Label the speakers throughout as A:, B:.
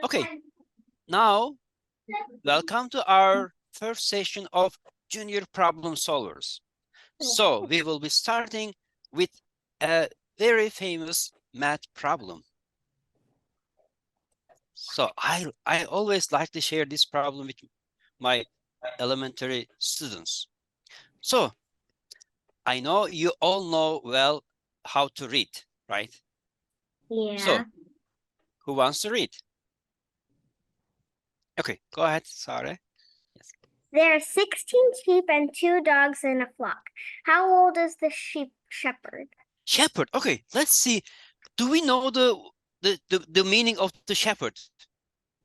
A: Okay, now welcome to our first session of Junior Problem Solvers. So we will be starting with a very famous math problem. So I always like to share this problem with my elementary students. So I know you all know well how to read, right?
B: Yeah.
A: So who wants to read? Okay, go ahead, Sarah. Yes.
B: There are 16 sheep and 2 dogs in a flock. How old is the sheep shepherd?
A: Shepherd. Okay, let's see. Do we know the meaning of the shepherd?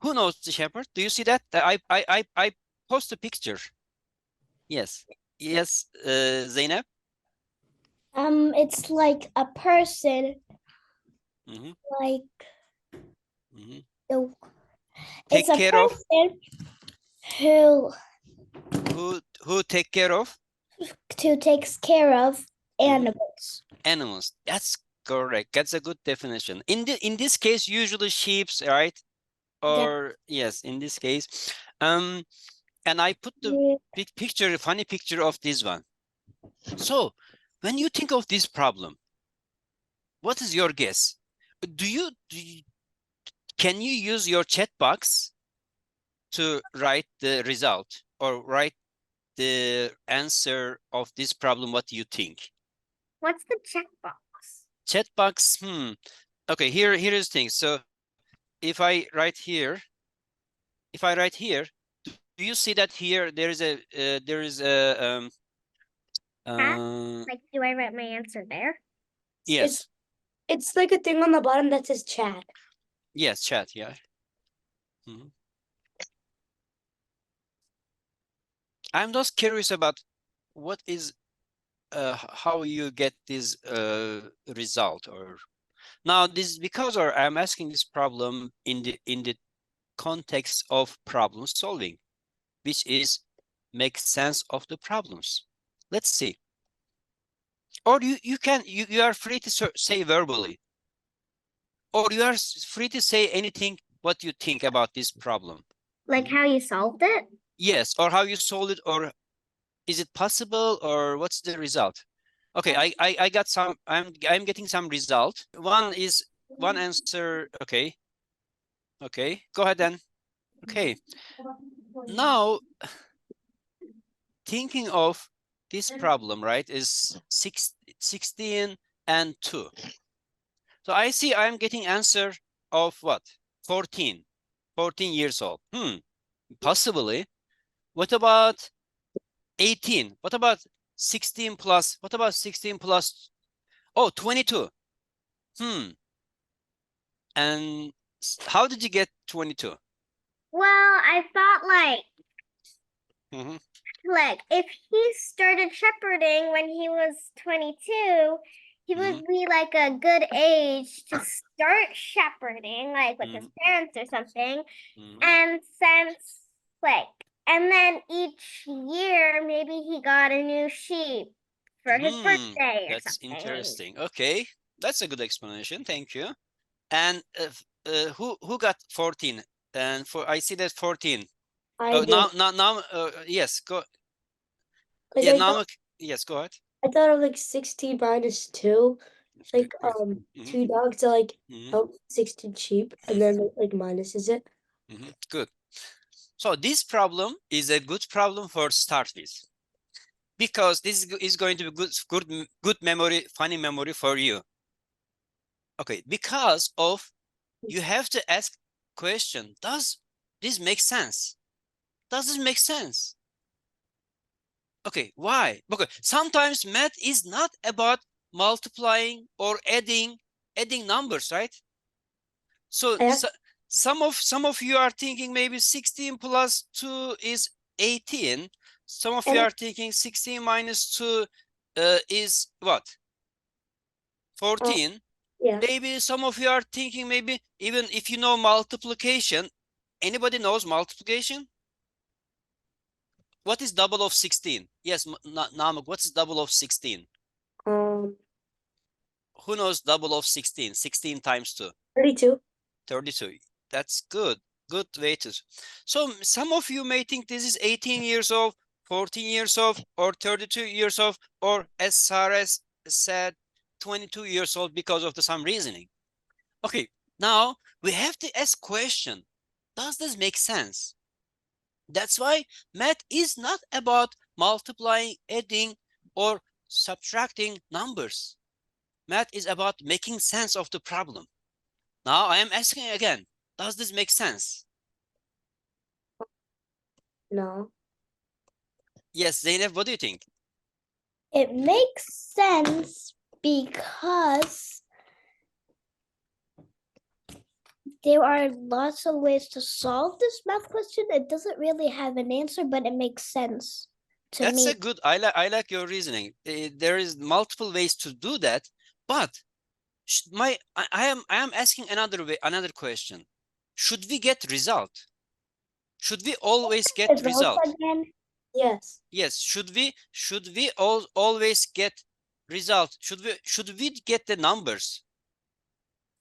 A: Who knows the shepherd? Do you see that? I post a picture. Yes. Yes, Zeynep.
C: It's like a person,
A: Mm-hmm.
C: like
A: Mm-hmm.
C: the,
A: Take
C: it's a
A: care of
C: person who
A: who take care of
C: takes care of animals.
A: animals. That's correct. That's a good definition. In this case, usually sheep's, right? Or yes, in this case. And I put the big picture, funny picture of this one. So when you think of this problem, what is your guess? Can you use your chat box to write the result or write the answer of this problem? What do you think?
B: What's the checkbox?
A: Chat box. Okay, here is the thing. So if I write here, do you see that here there is a
B: Like, do I write my answer there?
A: yes.
C: It's like a thing on the bottom that says chat.
A: Yes, chat, yeah. I'm just curious about what is how you get this result. Or now this is because I'm asking this problem in the context of problem solving, which is make sense of the problems. Let's see. Or you are free to say verbally, or you are free to say anything what you think about this problem.
B: Like how you solved it?
A: Yes, or how you solved it, or is it possible, or what's the result? Okay, I got some. I'm getting some result. One answer. Okay, go ahead then. Okay, now thinking of this problem, right, is 16 and 2. So I see I'm getting answer of what? 14 years old. Possibly. What about 18? What about 16 plus? What about 16 plus? Oh, 22. And how did you get 22?
B: Well, I thought like if he started shepherding when he was 22, he would be like a good age to start shepherding, like with his parents or something. And and then each year maybe he got a new sheep for his birthday or
A: That's
B: something.
A: interesting. Okay, that's a good explanation. Thank you. And who got 14? And I see that 14.
C: I did.
A: Now, yes, go.
C: Like
A: Yeah, yes, go ahead.
C: I thought of like 16 minus 2. Like
A: Good.
C: 2 dogs to like help 16 sheep, and then like minuses it.
A: Good. So this problem is a good problem for start with, because this is going to be good memory, funny memory for you. Okay, because of you have to ask question, does this make sense? Does this make sense? Okay, why? Because sometimes math is not about multiplying or adding numbers, right? So some of you are thinking maybe 16 plus 2 is 18. Some of you are thinking 16 minus 2 is what? 14.
C: Yeah.
A: Maybe some of you are thinking, maybe even if you know multiplication. Anybody knows multiplication? What is double of 16? Yes, Namuk, what's double of 16? Who knows double of 16? 16 times 2.
C: 32.
A: 32. That's good. Good way to. So some of you may think this is 18 years old, 14 years old, or 32 years old, or as Sarah said, 22 years old because of some reasoning. Okay, now we have to ask question. Does this make sense? That's why math is not about multiplying, adding, or subtracting numbers. Math is about making sense of the problem. Now I am asking again, does this make sense?
C: No.
A: Yes, Zeynep, what do you think?
D: It makes sense because there are lots of ways to solve this math question. It doesn't really have an answer, but it makes sense to
A: That's
D: me.
A: a good, I like your reasoning. There is multiple ways to do that, but I am asking another question. Should we get result? Should we always get
D: Results
A: result?
D: again?
C: Yes.
A: Yes, should we always get result? Should we get the numbers?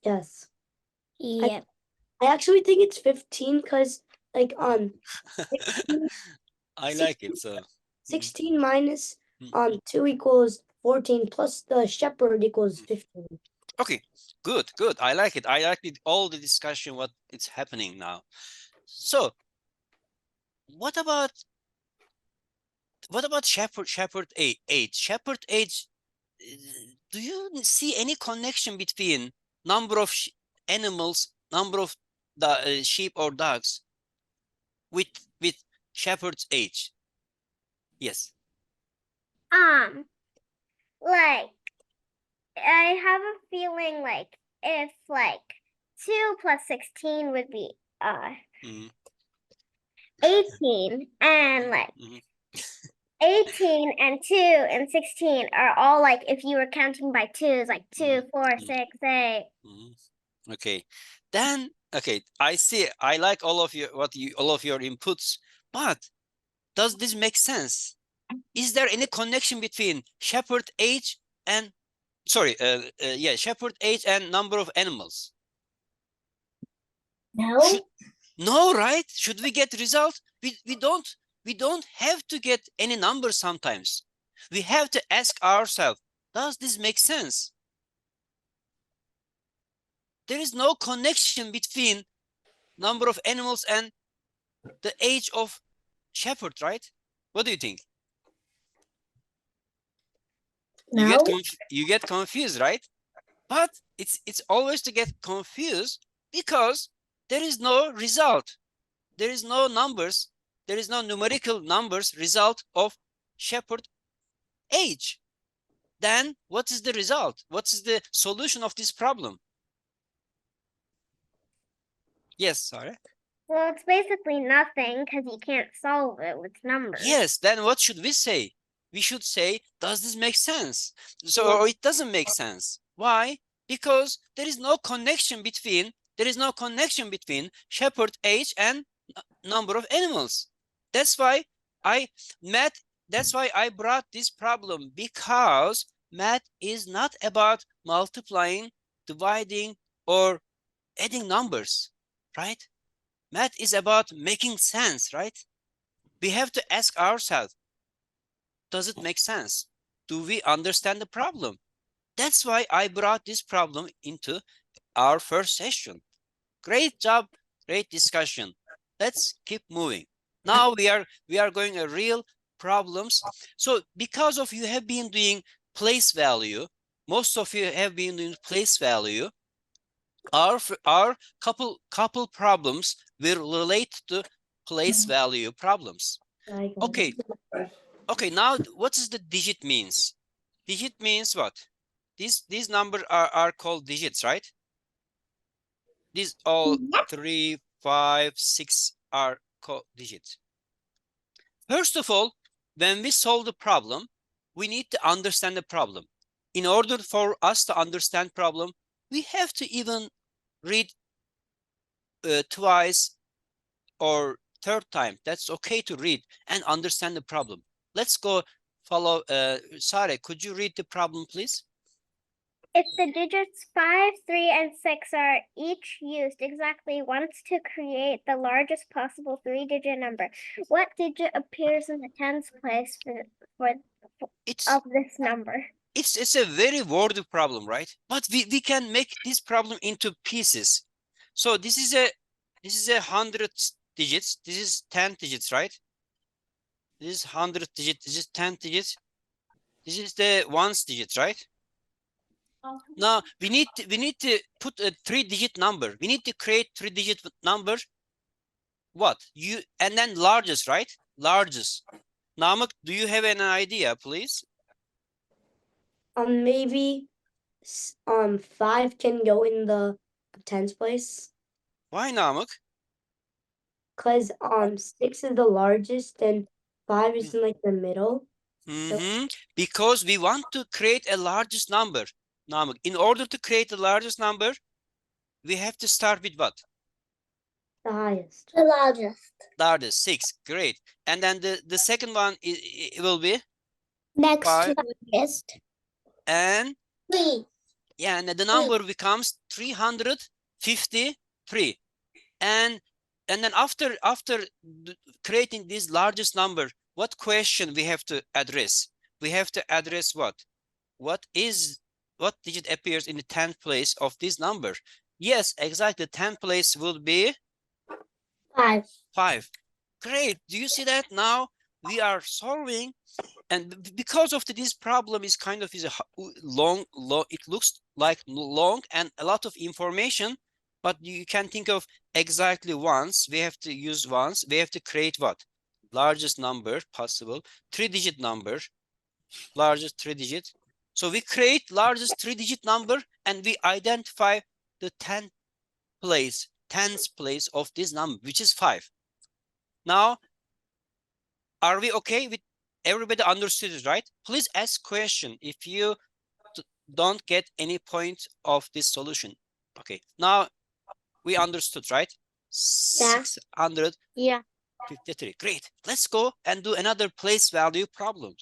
C: Yes.
D: Yeah.
C: I actually think it's 15 because like 16,
A: I like it so.
C: 16 minus
A: Mm.
C: 2 equals 14 plus the shepherd equals 15.
A: Okay, good. I like it. I like all the discussion what is happening now. So what about shepherd age? Shepherd age, do you see any connection between number of animals, number of the sheep or dogs with shepherd's age? Yes.
B: Like I have a feeling like if like 2 plus 16 would be 18 and like 18 and 2 and 16 are all like if you were counting by twos, like 2, 4, 6, 8.
A: Okay, then okay, I see. I like all of your inputs, but does this make sense? Is there any connection between shepherd age and shepherd age and number of animals?
D: No.
A: No, right? Should we get result? We don't have to get any number sometimes. We have to ask ourselves, does this make sense? There is no connection between number of animals and the age of shepherd, right? What do you think?
D: No.
A: You get confused, right? But it's always to get confused because there is no result. There is no numbers. There is no numerical numbers result of shepherd age. Then what is the result? What is the solution of this problem? Yes, sorry.
B: Well, it's basically nothing because you can't solve it with numbers.
A: Yes, then what should we say? We should say, does this make sense? So, or it doesn't make sense. Why? Because there is no connection between shepherd age and number of animals. That's why I brought this problem, because math is not about multiplying, dividing, or adding numbers, right? Math is about making sense, right? We have to ask ourselves, does it make sense? Do we understand the problem? That's why I brought this problem into our first session. Great job, great discussion. Let's keep moving. Now we are going to real problems. So because of you have been doing place value, most of you have been doing place value, our couple problems will relate to place value problems. Okay, now what is the digit means? Digit means what? These numbers are called digits, right? These all 3, 5, 6 are called digits. First of all, when we solve the problem, we need to understand the problem. In order for us to understand problem, we have to even read twice or third time. That's okay to read and understand the problem. Let's go follow. Sare, could you read the problem, please?
B: If the digits 5, 3, and 6 are each used exactly once to create the largest possible three-digit number, what digit appears in the tens place of this number?
A: It's a very wordy problem, right? But we can make this problem into pieces. So this is a 100 digits. This is 10 digits, right? This is 100 digits. This is 10 digits. This is the ones digit, right? Now we need to put a 3-digit number. We need to create 3-digit number. What and then largest, right? Largest. Namık, do you have an idea, please?
C: Maybe 5 can go in the tens place.
A: Why, Namık?
C: Because 6 is the largest and 5 is in like the middle.
A: Because we want to create a largest number. Namık, in order to create the largest number, we have to start with what?
C: The highest.
D: The largest.
A: Largest, 6. Great. And then the second one it will be
D: Next
A: 5.
D: to the largest.
A: And
D: 3.
A: yeah, and the number becomes 353. And then after creating this largest number, what question we have to address? We have to address what? What digit appears in the 10th place of this number? Yes, exactly. 10th place will be
D: 5.
A: 5. Great. Do you see that? Now we are solving, and because of this problem is kind of a long, it looks like long and a lot of information, but you can think of exactly once. We have to use once. We have to create what? Largest number possible, 3-digit number, largest 3-digit. So we create largest 3-digit number and we identify the 10th place of this number, which is 5. Now, are we okay with everybody understood it, right? Please ask question if you don't get any point of this solution. Okay, now we understood, right? 653. Great. Let's go and do another place value problem.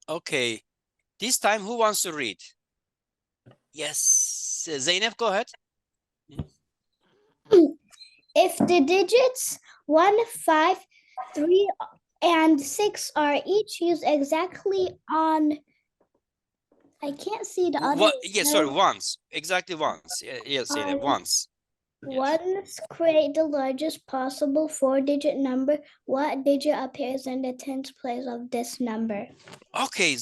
A: Okay, this time who wants to read? Yes, Zeynep, go ahead.
D: If the digits 1, 5, 3, and 6 are each used exactly on, I can't see the other.
A: Yes, sorry, once. Exactly once. Yes, Zeynep, once.
D: Once create the largest possible 4-digit number. What digit appears in the 10th place of this number? Okay,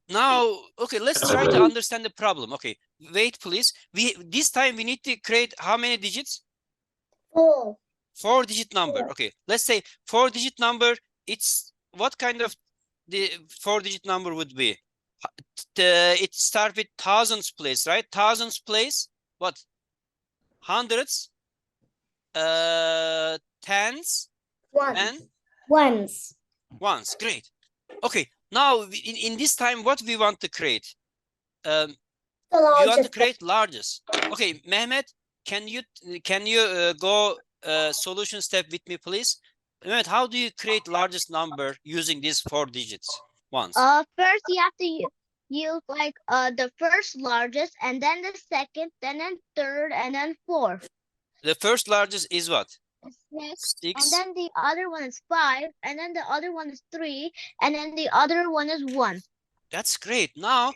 A: now, okay, let's try to understand the problem. Okay, wait, please. This time we need to create how many digits?
D: 4.
A: 4-digit number. Okay, let's say 4-digit number. It's what kind of the 4-digit number would be? It starts with thousands place, right? Thousands place. What? Hundreds, tens, and ones. Great. Okay, now in this time, what we want to create? We want to create largest. Okay, Mehmet, can you go solution step with me, please? Mehmet, how do you create largest number using these 4 digits once?
E: First you have to use like the first largest, and then the second, then third, and then fourth.
A: The first largest is what?
E: 6. And then the other one is 5, and then the other one is 3, and then the other one is 1.
A: That's great. Now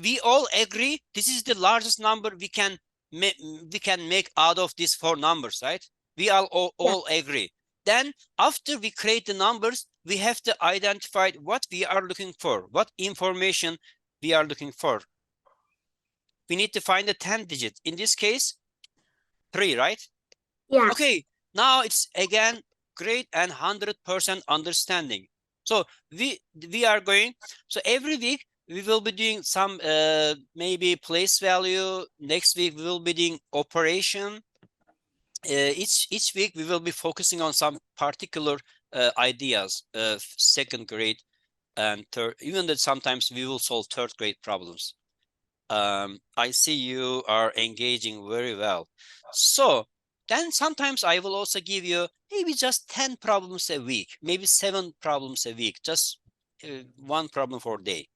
A: we all agree this is the largest number we can make out of these 4 numbers, right? We all agree. Then after we create the numbers, we have to identify what we are looking for, what information we are looking for. We need to find the 10th digit. In this case, 3, right?
B: Yeah.
A: Okay, now it's again great and 100% understanding. So we are going, so every week we will be doing some maybe place value. Next week we will be doing operation. Each week we will be focusing on some particular ideas of 2nd grade and 3rd, even that sometimes we will solve 3rd grade problems. I see you are engaging very well. So then sometimes I will also give you maybe just 10 problems a week, maybe 7 problems a week, just 1 problem for a day.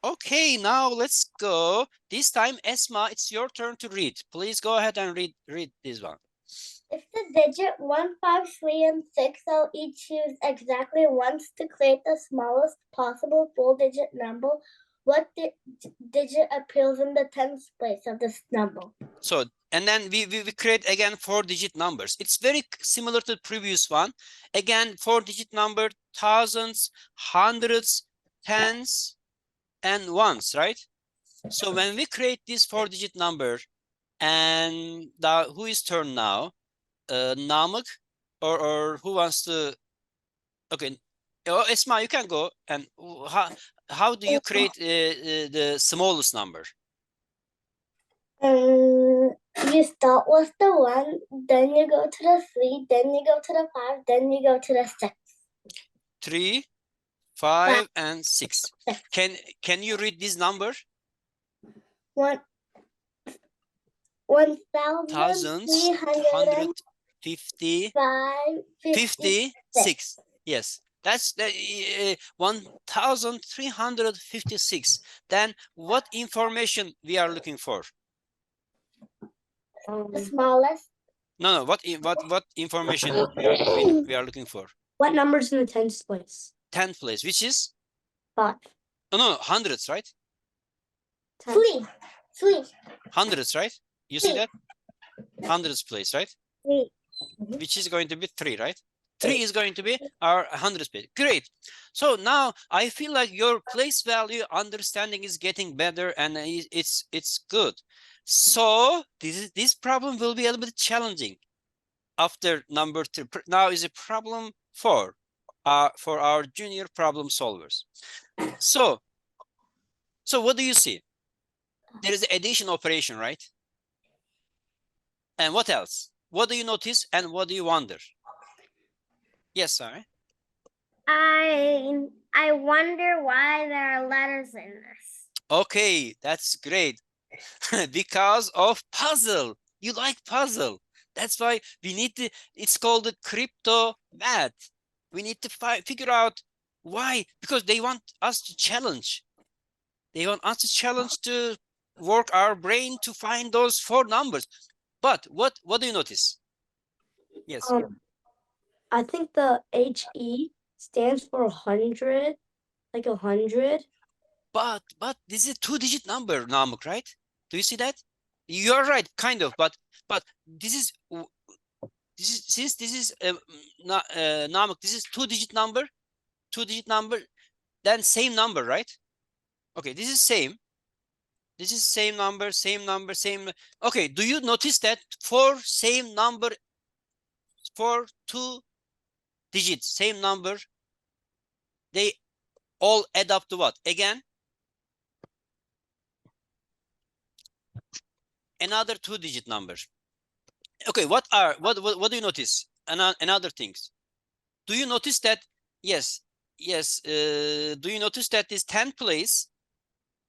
A: Okay, now let's go. This time, Esma, it's your turn to read. Please go ahead and read this one.
D: If the digit 1, 5, 3, and 6 are each used exactly once to create the smallest possible full-digit number, what digit appears in the tens place of this number?
A: So, and then we create again 4-digit numbers. It's very similar to the previous one. Again, 4-digit number, thousands, hundreds, tens, and ones, right? So when we create this 4-digit number, and who is turn now? Namık, or who wants to? Okay, oh, Esma, you can go. And how do you create the smallest number?
D: You start with the 1, then you go to the 3, then you go to the 5, then you go to the 6.
A: 3, 5, and 6. Can you read this number? 1,356. Yes, that's 1,356. Then what information we are looking for?
D: The smallest.
A: No. What information we are looking for?
C: What number's in the tens place?
A: 10th place, which is
C: 5.
A: no, hundreds, right?
D: 3.
A: Hundreds, right? You see that? Hundreds place, right?
D: 3.
A: Which is going to be 3, right? 3 is going to be our hundreds place. Great. So now I feel like your place value understanding is getting better, and it's good. So this problem will be a little bit challenging after number 3. Now is a problem 4 for our junior problem solvers. So what do you see? There is an addition operation, right? And what else? What do you notice and what do you wonder? Yes, sorry.
B: I wonder why there are letters in this.
A: Okay, that's great. Because of puzzle. You like puzzle. That's why we need to, it's called the crypto math. We need to figure out why, because they want us to challenge. They want us to challenge to work our brain to find those 4 numbers. But what do you notice? Yes.
C: I think the HE stands for 100, like 100.
A: But this is a 2-digit number, Namık, right? Do you see that? You're right, kind of, but this is since this is Namık, this is 2-digit number, then same number, right? Okay, this is same. This is same number, same number, same. Okay, do you notice that for same number, for 2 digits, same number, they all add up to what? Again, another 2-digit number. Okay, what do you notice? Another things. Do you notice that? Yes. Do you notice that this 10th place,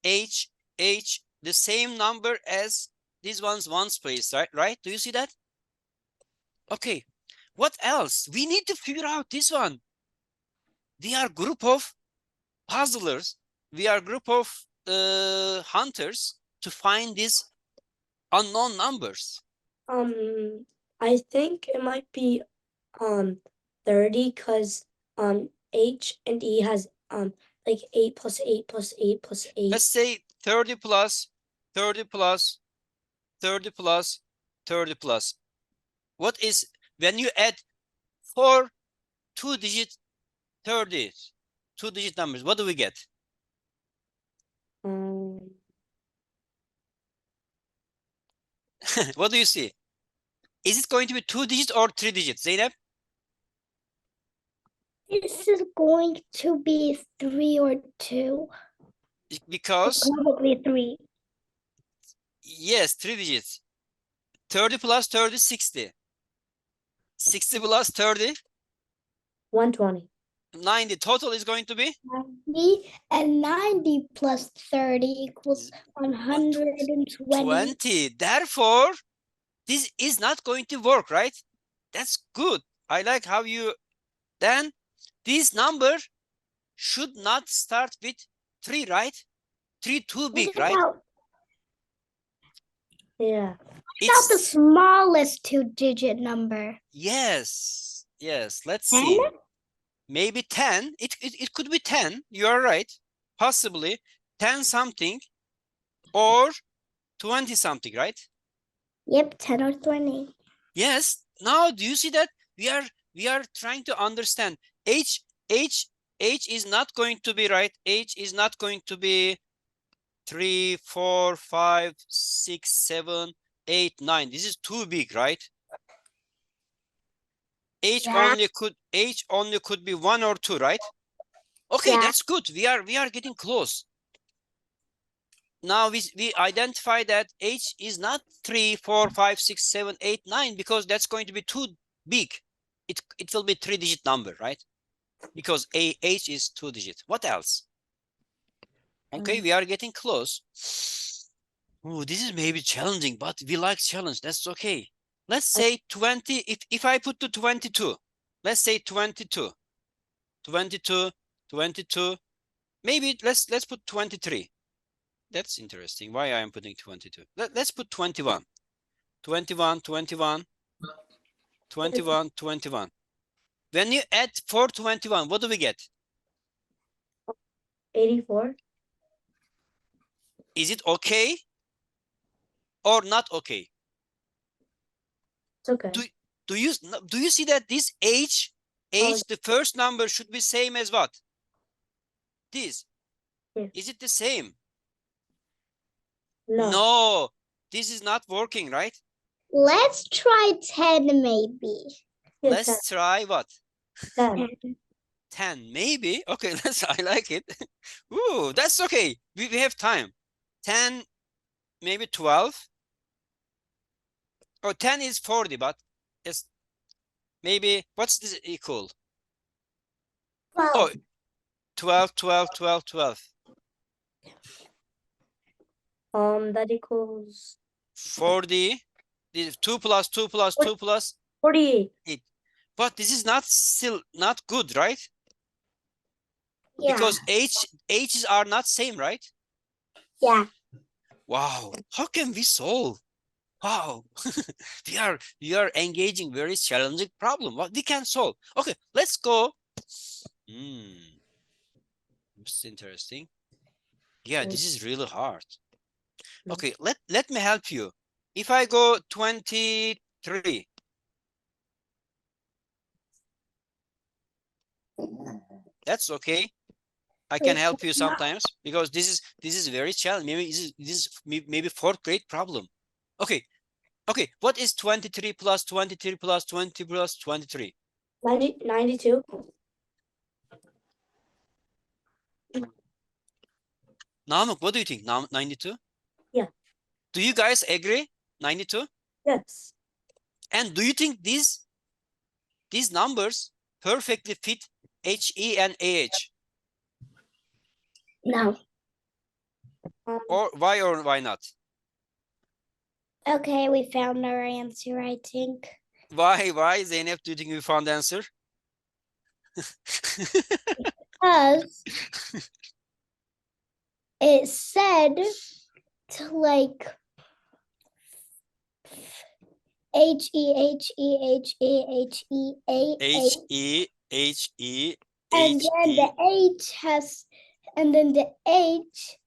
A: H, the same number as this one's place, right? Do you see that? Okay. What else? We need to figure out this one. We are a group of puzzlers. We are a group of hunters to find these unknown numbers.
C: I think it might be 30 because H and E has like 8 plus 8 plus 8 plus 8.
A: Let's say 30 plus 30 plus 30 plus 30 plus. What is when you add 4 2-digit 30s, 2-digit numbers? What do we get? What do you see? Is it going to be 2 digits or 3 digits, Zeynep?
D: This is going to be 3 or 2.
A: Because
D: Probably 3.
A: yes, 3 digits. 30 plus 30, 60. 60 plus 30,
C: 120.
A: 90. Total is going to be
D: 90, and 90 plus 30 equals 120.
A: 20. Therefore, this is not going to work, right? That's good. I like how you, then this number should not start with 3, right? 3 too big,
B: What
A: right?
B: about,
C: Yeah.
B: about the smallest two-digit number?
A: Yes, let's
B: 10?
A: see. Maybe 10. It could be 10. You are right. Possibly 10 something or 20 something, right?
B: Yep, 10 or 20.
A: Yes. Now, do you see that we are trying to understand h is not going to be right. H is not going to be 3, 4, 5, 6, 7, 8, 9. This is too big, right? H only could be 1 or 2, right? Okay,
B: Yeah.
A: that's good. We are getting close. Now we identify that H is not 3, 4, 5, 6, 7, 8, 9 because that's going to be too big. It will be 3-digit number, right? Because H is 2-digit. What else? Okay, we are getting close. Oh, this is maybe challenging, but we like challenge. That's okay. Let's say 20. If I put to 22, let's say 22, 22, 22. Maybe let's put 23. That's interesting. Why I am putting 22? Let's put 21. 21, 21, 21, 21. When you add 421, what do we get?
C: 84.
A: Is it okay or not okay?
C: It's okay.
A: Do you see that this H, the first number should be same as what? This.
C: Yes.
A: Is it the same?
C: No.
A: No, this is not working, right?
B: Let's try 10 maybe.
C: Yeah,
A: Let's try what?
C: 10.
A: 10, maybe. Okay, I like it. Ooh, that's okay. We have time. 10, maybe 12. Oh, 10 is 40, but it's maybe, what's this equal?
B: 12.
A: Oh, 12, 12, 12, 12.
C: That equals
A: 40. This is 2 plus 2 plus 2 plus
C: 48.
A: 8. But this is still not good, right?
B: Yeah.
A: Because H's are not same, right?
B: Yeah.
A: Wow, how can we solve? Wow, we are engaging very challenging problem. What we can solve? Okay, let's go. This is interesting. Yeah, this is really hard. Okay, let me help you. If I go 23, that's okay. I can help you sometimes because this is very challenging. Maybe this is maybe 4th grade problem. Okay. What is 23 plus 23 plus 20 plus 23?
C: 92.
A: Namuk, what do you think? 92?
C: Yeah.
A: Do you guys agree? 92?
C: Yes.
A: And do you think these numbers perfectly fit HE and AH?
B: No.
A: Or why not?
B: Okay, we found our answer, I think.
A: Why, Zeynep, do you think we found the answer?
B: Because it said to like
A: HE.
B: And then the H has, and then the H,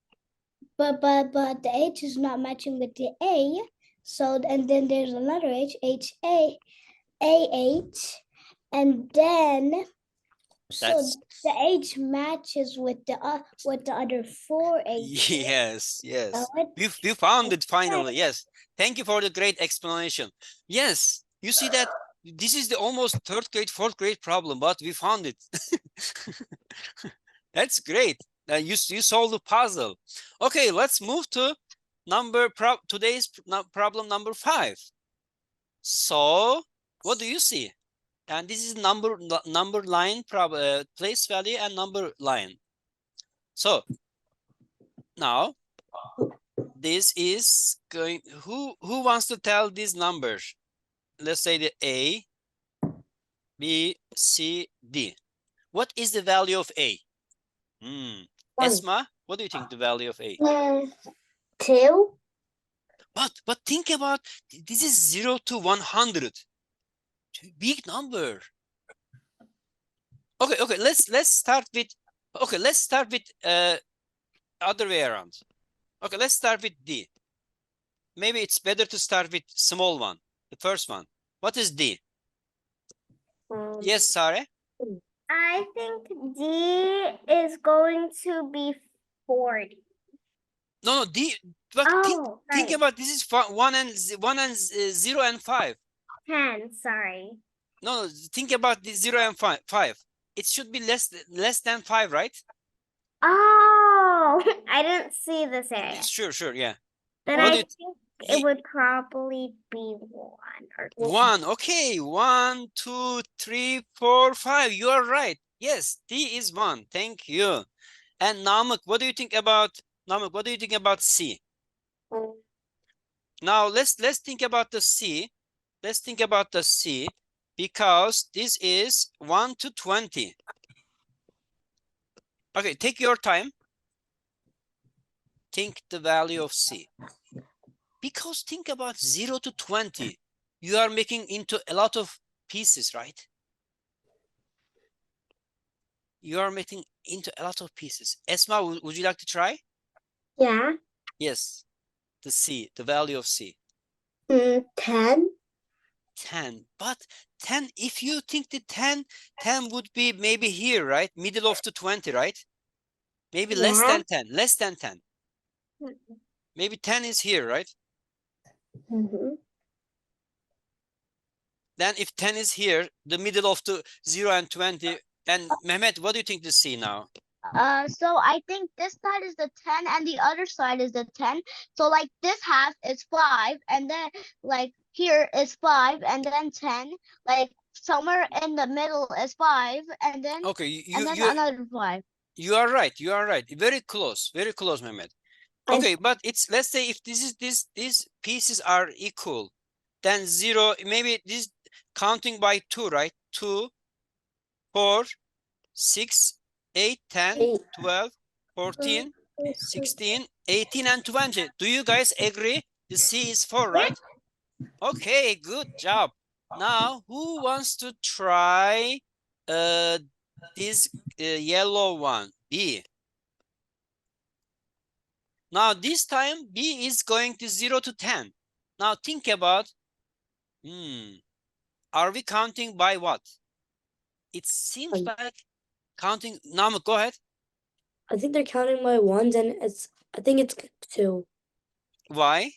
B: but the H is not matching with the A. So, and then there's another H, AH, and then so the H matches with the other 4 H's.
A: Yes.
B: So
A: We found it finally. Yes. Thank you for the great explanation. Yes. You see that this is the almost 3rd grade, 4th grade problem, but we found it. That's great. You solved the puzzle. Okay, let's move to today's problem number 5. So, what do you see? And this is number line, place value and number line. So now this is going, who wants to tell these numbers? Let's say the A, B, C, D. What is the value of A? Esma, What do you think the value of A?
D: 2.
A: But think about, this is 0 to 100. Big number. Okay, let's start with, other way around. Okay, let's start with D. Maybe it's better to start with small one, the first one. What is D? Yes, Sare?
B: I think D is going to be 40.
A: No, D. But think about, this is 1 and 0 and 5.
B: 10, sorry.
A: No, think about the 0 and 5. It should be less than 5, right?
B: Oh, I didn't see this area.
A: Sure, yeah.
B: Then
A: What
B: I
A: do
B: think it would probably be 1 or 2.
A: 1, okay. 1, 2, 3, 4, 5. You are right. Yes, D is 1. Thank you. And Namık, what do you think about C? Now let's think about the C. Let's think about the C, because this is 1 to 20. Okay, take your time. Think the value of C. Because think about 0 to 20. You are making into a lot of pieces, right? You are making into a lot of pieces. Esma, would you like to try?
D: Yeah.
A: Yes. The C, the value of C.
D: 10.
A: 10. But 10, if you think the 10 would be maybe here, right? Middle of the 20, right? Maybe less than 10. Less than 10. Maybe 10 is here, right? Then if 10 is here, the middle of the 0 and 20. And Mehmet, what do you think the C now?
E: So I think this side is the 10 and the other side is the 10. So like this half is 5 and then like here is 5 and then 10. Like somewhere in the middle is 5 and then another 5.
A: You are right. You are right. Very close. Very close, Mehmet. Okay, but it's, let's say if these pieces are equal, then 0, maybe this counting by 2, right? 2, 4, 6, 8, 10, 12, 14, 16, 18, and 20. Do you guys agree? The C is 4, right? Okay, good job. Now, who wants to try this yellow one, B? Now, this time, B is going to 0 to 10. Now, think about, are we counting by what? It seems like counting. Namık, go ahead.
C: I think they're counting by ones, and I think it's 2.
A: Why?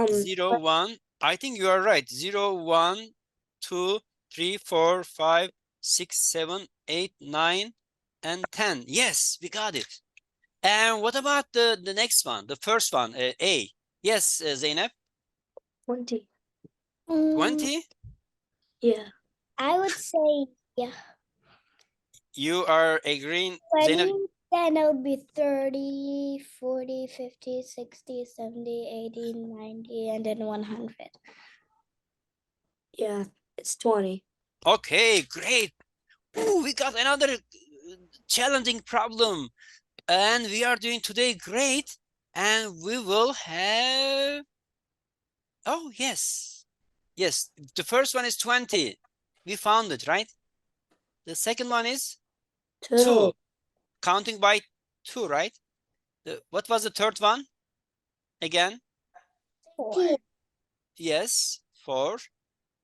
A: 0, 1. I think you are right. 0, 1, 2, 3, 4, 5, 6, 7, 8, 9, and 10. Yes, we got it. And what about the next one, the first one, A? Yes, Zeynep?
C: 20.
A: 20?
C: Yeah.
D: I would say, yeah.
A: You are agreeing,
D: 20,
A: Zeynep?
D: then it would be 30, 40, 50, 60, 70, 80, 90, and then 100.
C: Yeah, it's 20.
A: Okay, great. Ooh, we got another challenging problem. And we are doing today great. And we will have... Oh, yes. Yes, the first one is 20. We found it, right? The second one is 2. Counting by 2, right? What was the third one? Again?
D: 4.
A: Yes, 4.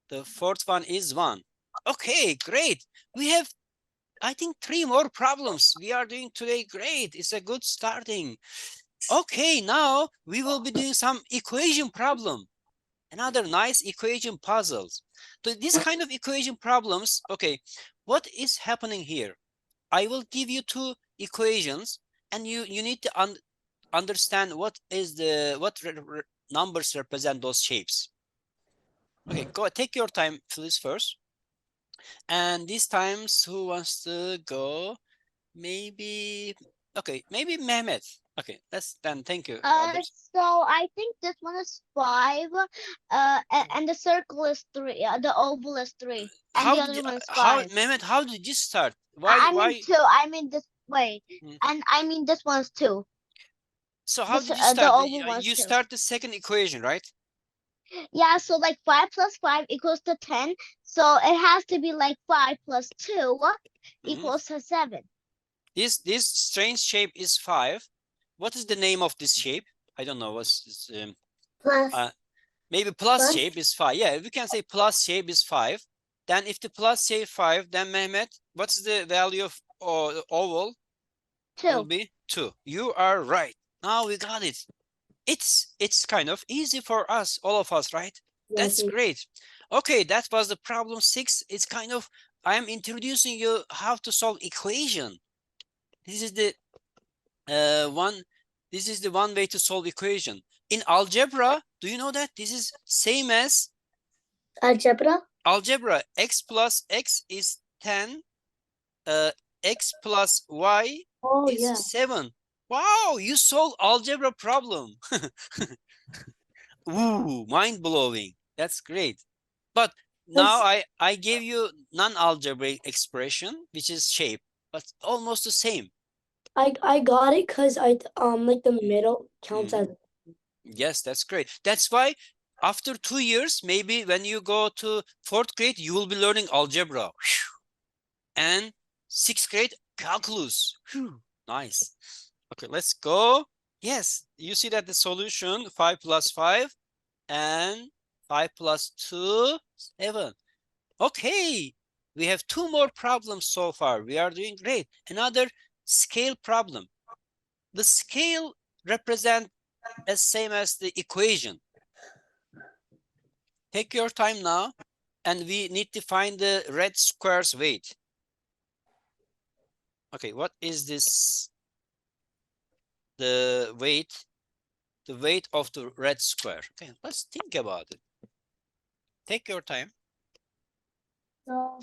A: The fourth one is 1. Okay, great. We have, I think, 3 more problems. We are doing today great. It's a good starting. Okay, now we will be doing some equation problem. Another nice equation puzzles. So this kind of equation problems, okay, what is happening here? I will give you 2 equations and you need to understand what numbers represent those shapes. Okay, go take your time, please, first. And these times, who wants to go? Maybe, okay, maybe Mehmet. Okay, thank you.
E: So I think this one is 5, and the circle is 3, the oval is 3, and the other one is 5.
A: Mehmet, how did you start?
E: I mean 2. I mean this Wait,
A: Mm.
E: and I mean this one's 2.
A: So how
E: This,
A: did you
E: the
A: start?
E: oval one's
A: You
E: 2.
A: start the second equation, right?
E: Yeah, so like 5 plus 5 equals to 10. So it has to be like 5 plus 2 equals to 7.
A: This strange shape is 5. What is the name of this shape? I don't know. What's
D: Plus.
A: maybe plus
D: Plus?
A: shape is 5. Yeah, we can say plus shape is 5. Then if the plus shape 5, then Mehmet, what's the value of oval?
E: 2.
A: Will be 2. You are right. Now we got it. It's kind of easy for us, all of us, right? That's great. Okay, that was the problem 6. It's kind of, I'm introducing you how to solve equation. This is the one way to solve equation. In algebra, do you know that this is same as
D: Algebra?
A: algebra? X plus x is 10. X plus y is 7. Wow, you solved algebra problem. Ooh, mind-blowing. That's great. But now I gave you non-algebraic expression, which is shape, but almost the same.
C: I got it because like the middle counts as.
A: Yes, that's great. That's why after 2 years, maybe when you go to 4th grade, you will be learning algebra. And 6th grade, calculus. Nice. Okay, let's go. Yes, you see that the solution 5 plus 5 and 5 plus 2, 7. Okay, we have 2 more problems so far. We are doing great. Another scale problem. The scale represents as same as the equation. Take your time now, and we need to find the red square's weight. Okay, what is this? The weight of the red square. Okay, let's think about it. Take your time.
D: So,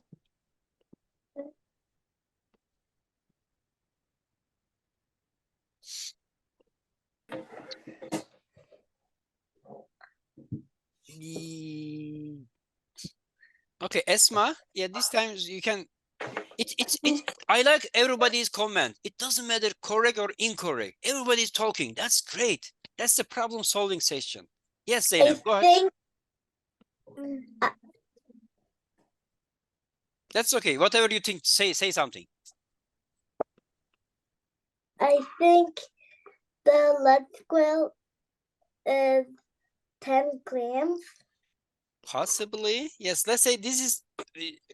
A: Okay, Esma. Yeah, this time you can. I like everybody's comment. It doesn't matter correct or incorrect. Everybody's talking. That's great. That's the problem solving session. Yes, Zeynep, go ahead. That's okay. Whatever you think, say something.
D: I think the lead square is 10 grams.
A: Possibly. Yes, let's say this is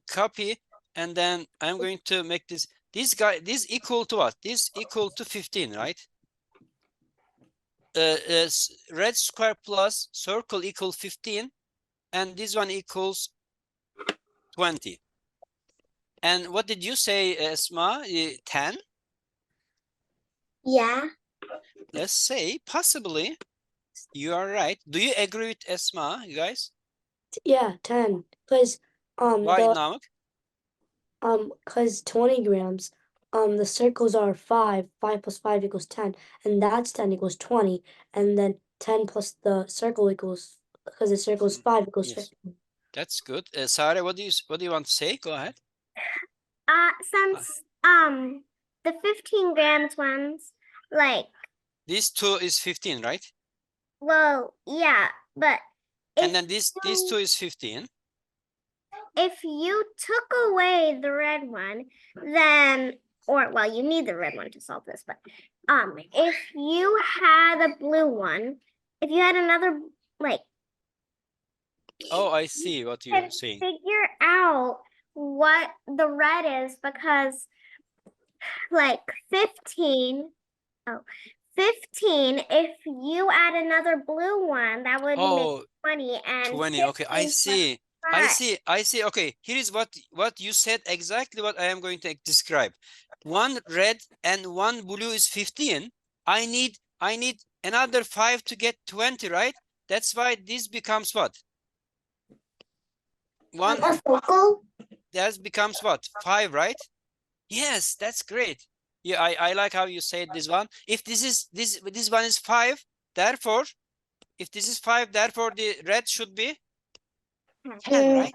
A: copy, and then I'm going to make this equal to what? This equal to 15, right? Red square plus circle equal 15, and this one equals 20. And what did you say, Esma? 10?
D: Yeah.
A: Let's say possibly you are right. Do you agree with Esma, you guys?
C: Yeah, 10. Because
A: Why, Namık?
C: because 20 grams, the circles are 5. 5 plus 5 equals 10, and that's 10 equals 20, and then 10 plus the circle equals, because the circle is 5 equals 15.
A: That's good. Sare, what do you want to say? Go ahead.
B: Since the 15 grams ones, like,
A: This 2 is 15, right?
B: well, yeah, but
A: And then this 2 is 15.
B: if you took away the red one, then, or well, you need the red one to solve this, but if you had a blue one, if you had another, like,
A: Oh, I see what you're saying.
B: figure out what the red is, because like 15, if you add another blue one, that would make 20, and
A: 20. Okay, I
B: 15
A: see. I see. Okay, here is what you said, exactly what I am going to describe. One red and one blue is 15. I need another 5 to get 20, right? That's why this becomes what? One
D: A circle?
A: that becomes what? 5, right? Yes, that's great. Yeah, I like how you said this one. If this one is 5, therefore, if this is 5, therefore the red should be 10, right?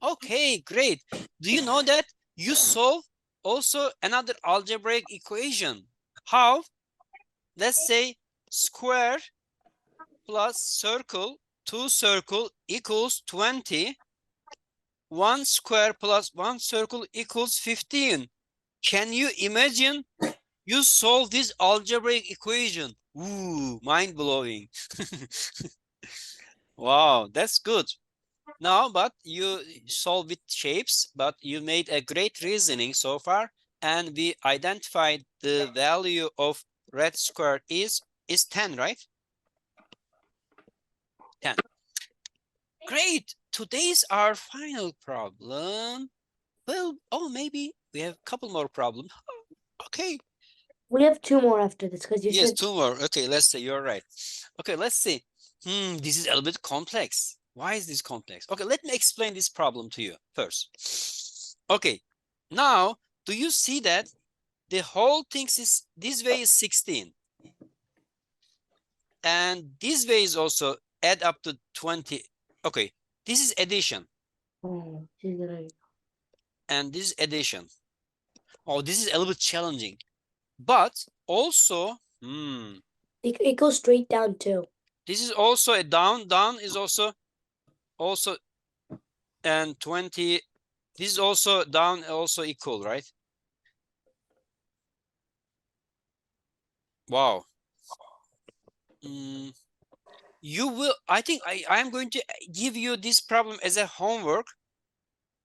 A: Okay, great. Do you know that you solve also another algebraic equation. How? Let's say square plus circle, 2 circle equals 20. 1 square plus 1 circle equals 15. Can you imagine you solve this algebraic equation? Ooh, mind-blowing. Wow, that's good. No, but you solve with shapes, but you made a great reasoning so far, and we identified the value of red square is 10, right? 10. Great. Today's our final problem. Well, oh, maybe we have a couple more problems. Okay.
C: We have 2 more after this because you
A: Yes,
C: said
A: 2 more. Okay, let's say you're right. Okay, let's see. This is a little bit complex. Why is this complex? Okay, let me explain this problem to you first. Okay, now, do you see that the whole thing is, this way is 16. And this way is also add up to 20. Okay, this is addition.
C: oh, she's gonna
A: And this is addition. Oh, this is a little bit challenging. But also,
C: it goes straight down too.
A: this is also a down. Down is also, and 20. This is also down, also equal, right? Wow. You will, I think I'm going to give you this problem as a homework.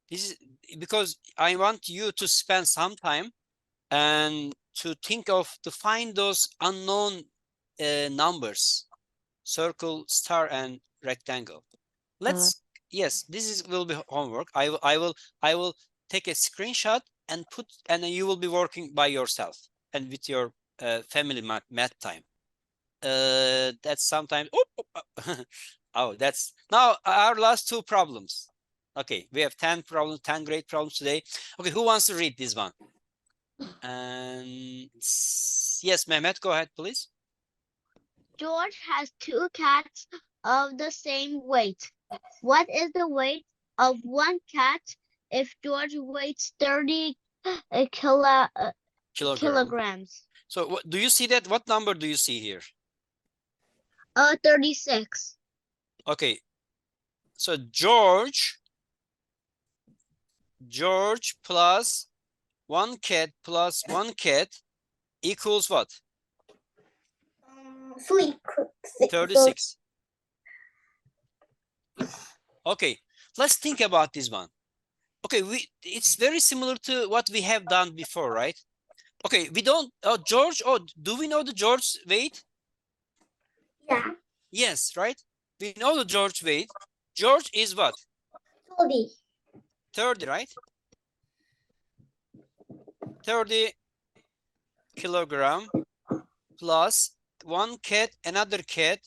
A: This is because I want you to spend some time and to think of, to find those unknown numbers, circle, star, and rectangle. Let's, yes, this is will be homework. I will take a screenshot and and then you will be working by yourself and with your family math time. That's sometimes, oh, that's now our last 2 problems. Okay, we have 10 problems, 10 great problems today. Okay, who wants to read this one? And yes, Mehmet, go ahead, please.
E: George has 2 cats of the same weight. What is the weight of one cat if George weighs 30 kilograms?
A: So what do you see that? What number do you see here?
E: 36.
A: Okay. So George plus 1 cat plus 1 cat equals what? 36. Okay, let's think about this one. Okay, it's very similar to what we have done before, right? Okay, we don't, George, do we know the George weight?
D: Yeah.
A: Yes, right? We know the George weight. George is what?
D: 30.
A: 30, right? 30 kilogram plus 1 cat, another cat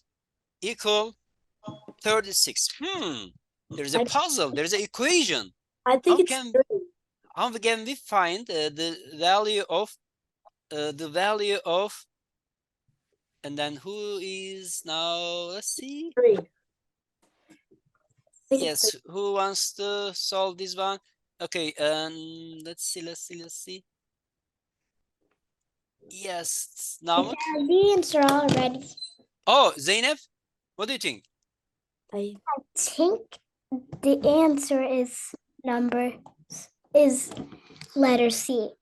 A: equal 36. There's a puzzle, there's an equation.
C: I think
A: How
C: it's
A: can
C: 3.
A: How can we find the value of, and then who is now, let's see.
C: 3.
A: Yes, who wants to solve this one? Okay, let's see. Yes, now.
D: The answer already.
A: Oh, Zainab, what do you think?
C: I
D: think the answer is letter C.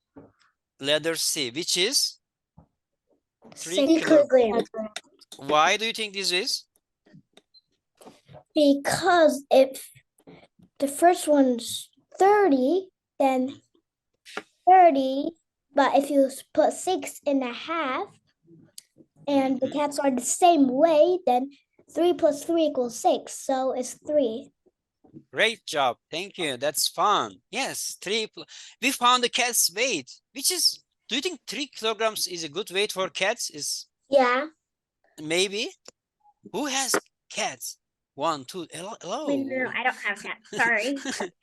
A: Letter C, which is 3
D: kilograms.
A: Why do you think this is?
D: Because if the first one's 30, then 30, but if you put 6.5 and the cats are the same weight, then 3 plus 3 equals 6, so it's 3.
A: Great job, thank you, that's fun. Yes, 3, we found the cat's weight, which is, do you think 3 kilograms is a good weight for cats?
D: Yeah.
A: Maybe. Who has cats? 1, 2, hello?
B: No, I don't have that. Sorry.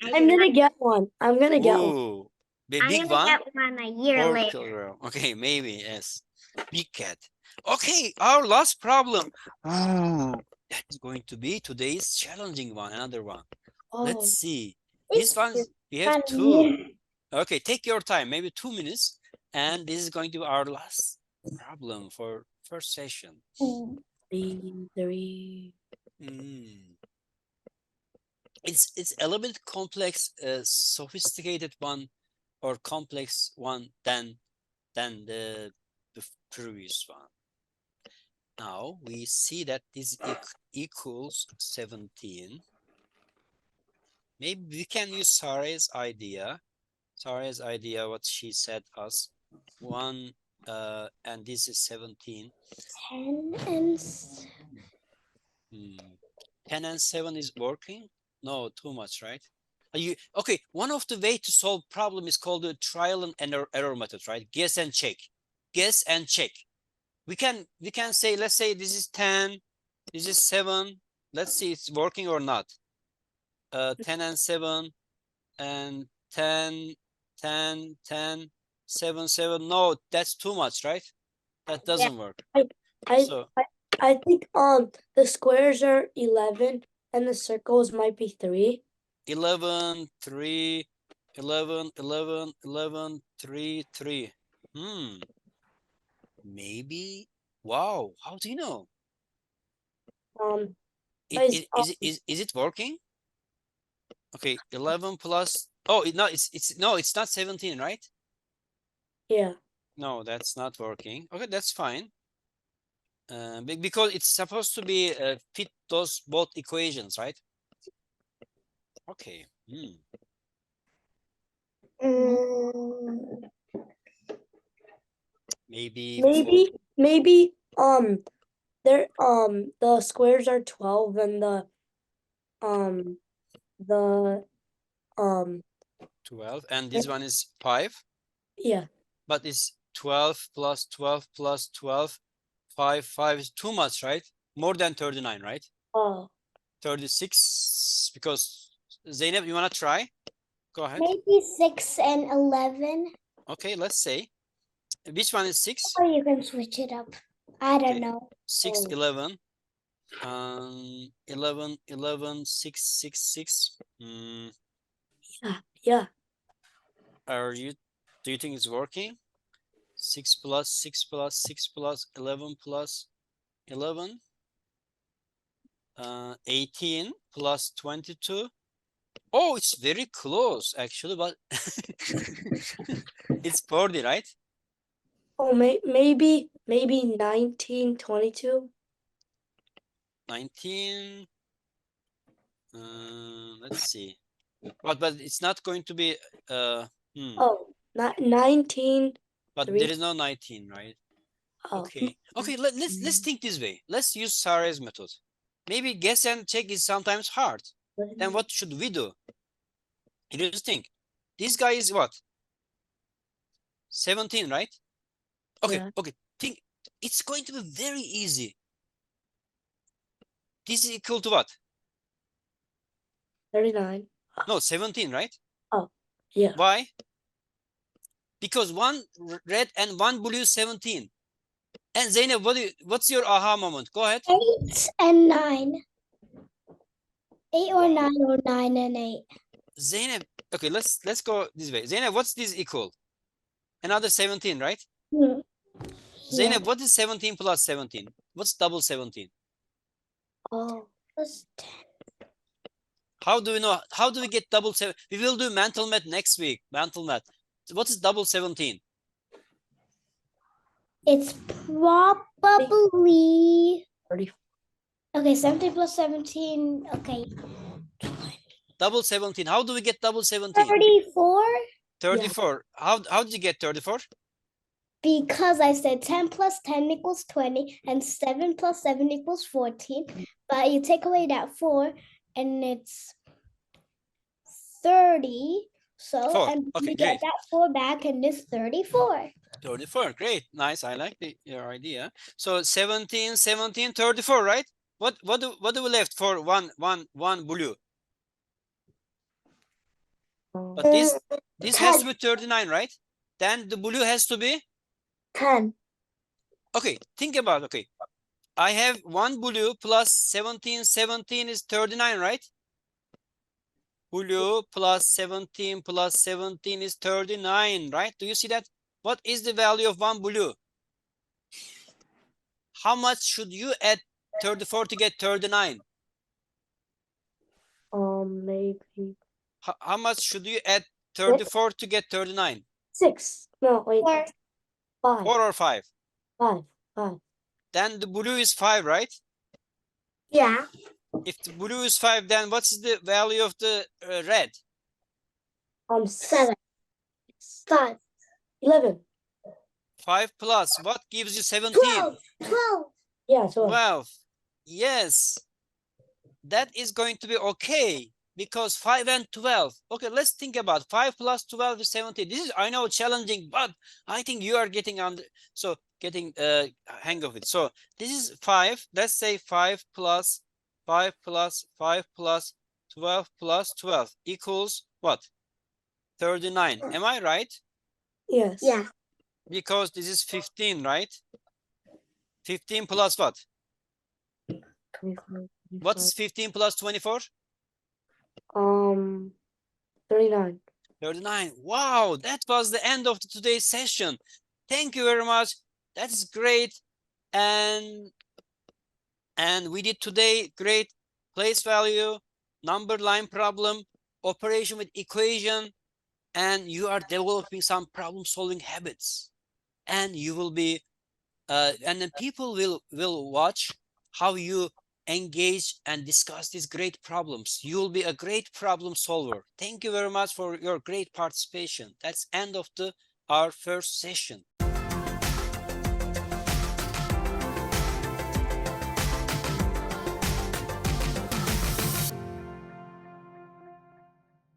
C: I'm gonna get one. I'm gonna get one.
A: Ooh, the
B: I'm
A: big
B: gonna
A: one?
B: get one a year
A: 4
B: later.
A: kilogram. Okay, maybe, yes. Big cat. Okay, our last problem. That is going to be today's challenging one, another one.
C: Oh,
A: Let's see.
D: It's
A: This one, we have
D: kind of
A: 2. Okay, take your time, maybe 2 minutes. And this is going to be our last problem for first session.
C: 3.
A: It's a little bit complex, sophisticated one, or complex one than the previous one. Now we see that this equals 17. Maybe we can use Sare's idea. Sare's idea, what she said us, 1 and this is 17.
D: 10 and
A: 10 and 7 is working? No, too much, right? Okay, one of the way to solve problem is called the trial and error method, right? Guess and check. Guess and check. We can say, let's say this is 10, this is 7. Let's see it's working or not. 10 and 7 and 10, 10, 10, 7, 7. No, that's too much, right? That doesn't work.
C: I think the squares are 11 and the circles might be 3.
A: 11, 3, 11, 11, 11, 3, 3. Maybe. Wow. How do you know? Is it working? Okay, 11 plus. Oh, it's not 17, right?
C: Yeah.
A: No, that's not working. Okay, that's fine. Because it's supposed to be fit those both equations, right? Okay. Maybe
C: there the squares are 12 and the
A: 12, and this one is 5.
C: Yeah.
A: But it's 12 plus 12 plus 12. 5 is too much, right? More than 39, right? 36, because Zainab, you want to try? Go ahead.
D: maybe 6 and 11.
A: Okay, let's say. Which one is 6?
D: Or you can switch it up. I don't know.
A: 6, 11. 11, 11, 6, 6, 6.
C: Yeah.
A: Do you think it's working? 6 plus 6 plus 6 plus 11 plus 11. 18 plus 22. Oh, it's very close actually, but it's 40, right?
C: Oh, maybe 19, 22.
A: 19. Let's see. But it's not going to be
C: Oh, not 19.
A: But
C: 3.
A: there is no 19, right?
C: Oh.
A: Okay. Okay, let's think this way. Let's use Sare's method. Maybe guess and check is sometimes hard. Then what should we do? You just think. This guy is what? 17, right? Okay,
C: Yeah.
A: okay. Think it's going to be very easy. This is equal to what?
C: 39.
A: No, 17, right?
C: Oh, yeah.
A: Why? Because one red and one blue is 17. And Zainab, what's your aha moment? Go ahead.
D: 8 and 9. 8 or 9 or 9 and 8.
A: Zainab, okay, let's go this way. Zainab, what's this equal? Another 17, right?
D: Yeah.
A: Zainab, what is 17 plus 17? What's double 17?
C: Oh.
D: Plus 10.
A: How do we know? How do we get double 7? We will do mental math next week. Mental math. So what is double 17?
D: It's probably
C: 30.
D: okay. 17 plus 17. Okay.
A: Double 17. How do we get double 17?
D: 34.
A: 34. Yeah. How did you get 34?
D: Because I said 10 plus 10 equals 20 and 7 plus 7 equals 14. But you take away that 4 and it's 30. So,
A: 4.
D: and
A: Okay,
D: you get
A: great.
D: that 4 back and it's 34.
A: 34. Great. Nice. I like your idea. So 17, 17, 34, right? What do we left for one blue? But this
D: 10.
A: has to be 39, right? Then the blue has to be
D: 10.
A: Okay, think about okay. I have one blue plus 17, 17 is 39, right? blue plus 17 plus 17 is 39, right? Do you see that? What is the value of one blue? How much should you add 34 to get 39?
C: Maybe
A: How much should you add 34 to get 39?
C: 6. No, wait. 5.
A: 4 or 5?
C: 5. 5.
A: Then the blue is 5, right?
D: Yeah.
A: If the blue is 5, then what's the value of the red?
D: 7. 5.
C: 11.
A: 5 plus what gives you 17?
D: 12.
C: Yeah, 12.
A: 12. Yes, that is going to be okay because 5 and 12. Okay, let's think about 5 plus 12 is 17. This is, I know, challenging, but I think you are getting getting hang of it. So this is 5. Let's say 5 plus 5 plus 5 plus 12 plus 12 equals what? 39. Am I right?
C: Yes.
D: Yeah.
A: Because this is 15, right? 15 plus what?
C: 24.
A: What is 15 plus 24?
C: 39.
A: 39. Wow, that was the end of today's session. Thank you very much. That's great. And we did today great place value, number line problem, operation with equation, and you are developing some problem solving habits. And you will be and then people will watch how you engage and discuss these great problems. You'll be a great problem solver. Thank you very much for your great participation. That's end of our first session.